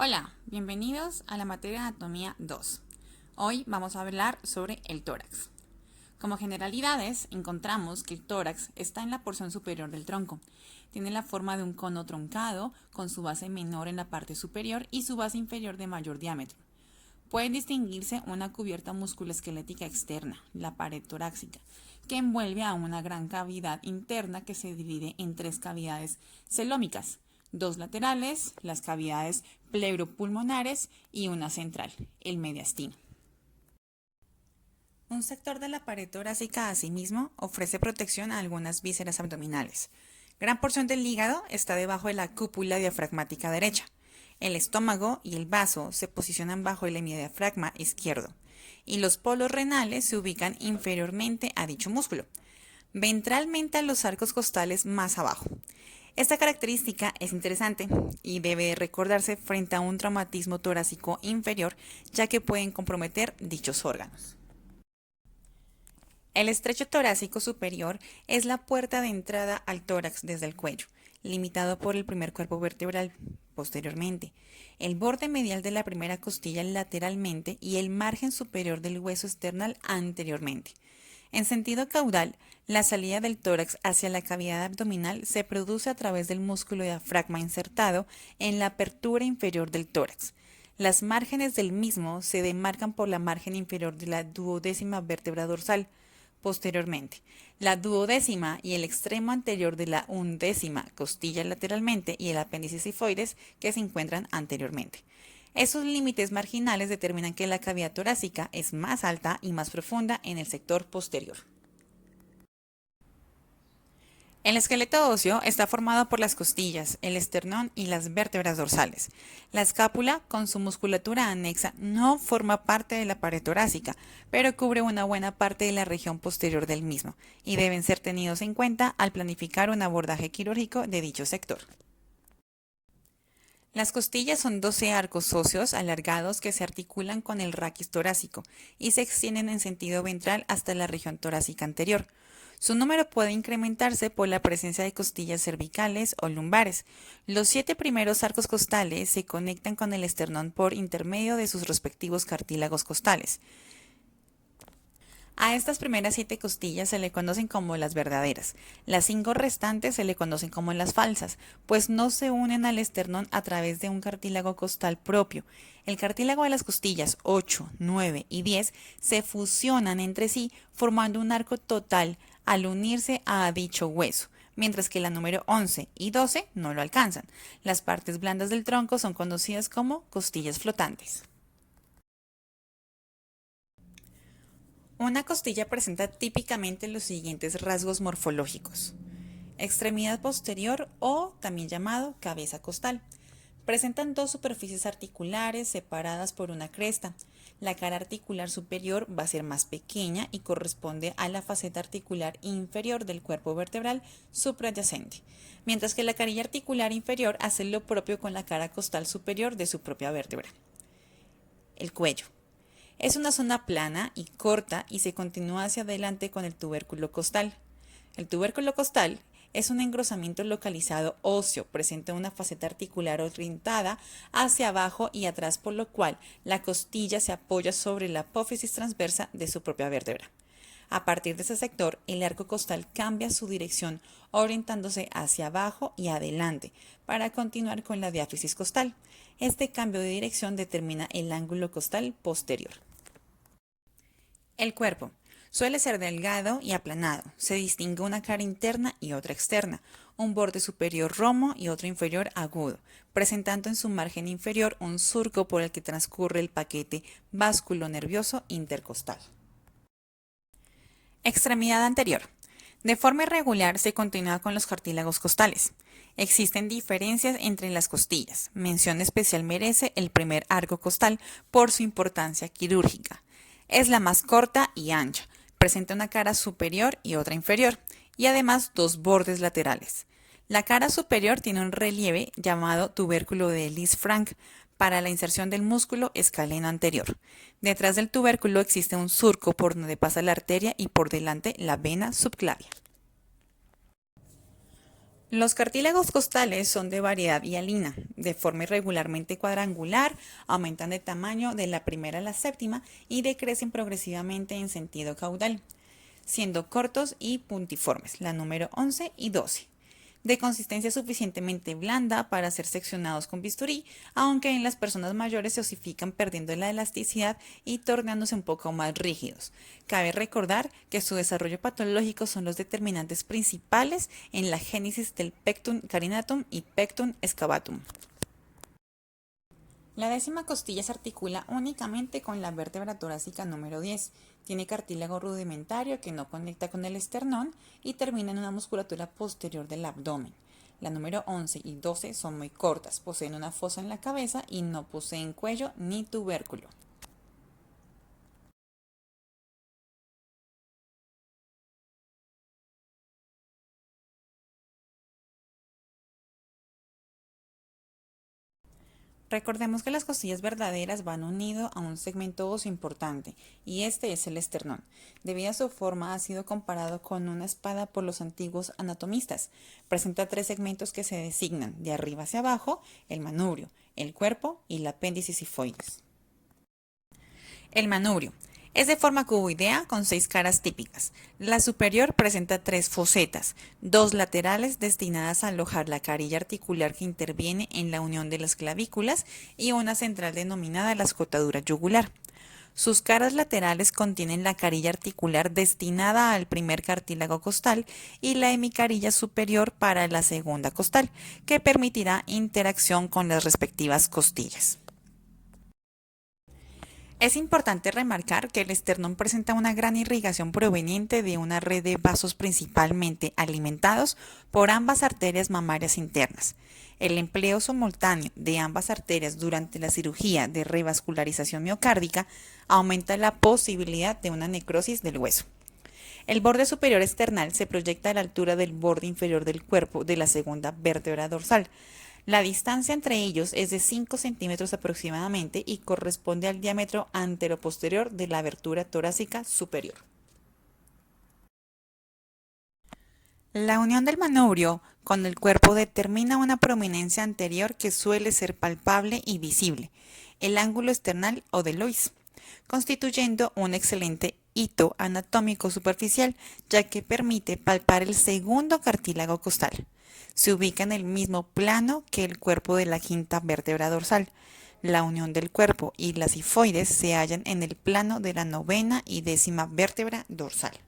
Hola, bienvenidos a la materia de Anatomía 2. Hoy vamos a hablar sobre el tórax. Como generalidades, encontramos que el tórax está en la porción superior del tronco. Tiene la forma de un cono truncado, con su base menor en la parte superior y su base inferior de mayor diámetro. Puede distinguirse una cubierta musculoesquelética externa, la pared torácica, que envuelve a una gran cavidad interna que se divide en tres cavidades celómicas, dos laterales, las cavidades pleuropulmonares y una central, el mediastino. Un sector de la pared torácica, asimismo, ofrece protección a algunas vísceras abdominales. Gran porción del hígado está debajo de la cúpula diafragmática derecha. El estómago y el vaso se posicionan bajo el hemidiafragma izquierdo, y los polos renales se ubican inferiormente a dicho músculo, ventralmente a los arcos costales más abajo. Esta característica es interesante y debe recordarse frente a un traumatismo torácico inferior, ya que pueden comprometer dichos órganos. El estrecho torácico superior es la puerta de entrada al tórax desde el cuello, limitado por el primer cuerpo vertebral posteriormente, el borde medial de la primera costilla lateralmente y el margen superior del hueso esternal anteriormente. En sentido caudal, la salida del tórax hacia la cavidad abdominal se produce a través del músculo diafragma insertado en la apertura inferior del tórax. Las márgenes del mismo se demarcan por la margen inferior de la duodécima vértebra dorsal, posteriormente, la duodécima y el extremo anterior de la undécima costilla lateralmente y el apéndice sifoides que se encuentran anteriormente. Esos límites marginales determinan que la cavidad torácica es más alta y más profunda en el sector posterior. El esqueleto óseo está formado por las costillas, el esternón y las vértebras dorsales. La escápula, con su musculatura anexa, no forma parte de la pared torácica, pero cubre una buena parte de la región posterior del mismo, y deben ser tenidos en cuenta al planificar un abordaje quirúrgico de dicho sector. Las costillas son 12 arcos óseos alargados que se articulan con el raquis torácico y se extienden en sentido ventral hasta la región torácica anterior. Su número puede incrementarse por la presencia de costillas cervicales o lumbares. Los 7 primeros arcos costales se conectan con el esternón por intermedio de sus respectivos cartílagos costales. A estas primeras 7 costillas se le conocen como las verdaderas. Las 5 restantes se le conocen como las falsas, pues no se unen al esternón a través de un cartílago costal propio. El cartílago de las costillas 8, 9 y 10 se fusionan entre sí formando un arco total al unirse a dicho hueso, mientras que la número 11 y 12 no lo alcanzan. Las partes blandas del tronco son conocidas como costillas flotantes. Una costilla presenta típicamente los siguientes rasgos morfológicos. Extremidad posterior o también llamado cabeza costal. Presentan dos superficies articulares separadas por una cresta. La cara articular superior va a ser más pequeña y corresponde a la faceta articular inferior del cuerpo vertebral suprayacente, mientras que la carilla articular inferior hace lo propio con la cara costal superior de su propia vértebra. El cuello. Es una zona plana y corta y se continúa hacia adelante con el tubérculo costal. El tubérculo costal es un engrosamiento localizado óseo, presenta una faceta articular orientada hacia abajo y atrás, por lo cual la costilla se apoya sobre la apófisis transversa de su propia vértebra. A partir de ese sector, el arco costal cambia su dirección orientándose hacia abajo y adelante para continuar con la diáfisis costal. Este cambio de dirección determina el ángulo costal posterior. El cuerpo suele ser delgado y aplanado. Se distingue una cara interna y otra externa, un borde superior romo y otro inferior agudo, presentando en su margen inferior un surco por el que transcurre el paquete vasculonervioso intercostal. Extremidad anterior. De forma irregular se continúa con los cartílagos costales. Existen diferencias entre las costillas. Mención especial merece el primer arco costal por su importancia quirúrgica. Es la más corta y ancha. Presenta una cara superior y otra inferior, y además dos bordes laterales. La cara superior tiene un relieve llamado tubérculo de Lisfranc para la inserción del músculo escaleno anterior. Detrás del tubérculo existe un surco por donde pasa la arteria y por delante la vena subclavia. Los cartílagos costales son de variedad hialina, de forma irregularmente cuadrangular, aumentan de tamaño de la primera a la séptima y decrecen progresivamente en sentido caudal, siendo cortos y puntiformes, la número 11 y 12, de consistencia suficientemente blanda para ser seccionados con bisturí, aunque en las personas mayores se osifican perdiendo la elasticidad y tornándose un poco más rígidos. Cabe recordar que su desarrollo patológico son los determinantes principales en la génesis del pectum carinatum y pectum excavatum. La décima costilla se articula únicamente con la vértebra torácica número 10. Tiene cartílago rudimentario que no conecta con el esternón y termina en una musculatura posterior del abdomen. La número 11 y 12 son muy cortas, poseen una fosa en la cabeza y no poseen cuello ni tubérculo. Recordemos que las costillas verdaderas van unido a un segmento óseo importante, y este es el esternón. Debido a su forma, ha sido comparado con una espada por los antiguos anatomistas. Presenta tres segmentos que se designan de arriba hacia abajo: el manubrio, el cuerpo y el apéndice sifoides. El manubrio es de forma cuboidea con 6 caras típicas. La superior presenta 3 fosetas, 2 laterales destinadas a alojar la carilla articular que interviene en la unión de las clavículas y una central denominada la escotadura yugular. Sus caras laterales contienen la carilla articular destinada al primer cartílago costal y la hemicarilla superior para la segunda costal, que permitirá interacción con las respectivas costillas. Es importante remarcar que el esternón presenta una gran irrigación proveniente de una red de vasos principalmente alimentados por ambas arterias mamarias internas. El empleo simultáneo de ambas arterias durante la cirugía de revascularización miocárdica aumenta la posibilidad de una necrosis del hueso. El borde superior external se proyecta a la altura del borde inferior del cuerpo de la segunda vértebra dorsal. La distancia entre ellos es de 5 centímetros aproximadamente y corresponde al diámetro anteroposterior de la abertura torácica superior. La unión del manubrio con el cuerpo determina una prominencia anterior que suele ser palpable y visible, el ángulo esternal o de Lois, constituyendo un excelente hito anatómico superficial, ya que permite palpar el segundo cartílago costal. Se ubica en el mismo plano que el cuerpo de la quinta vértebra dorsal. La unión del cuerpo y las sifoides se hallan en el plano de la novena y décima vértebra dorsal.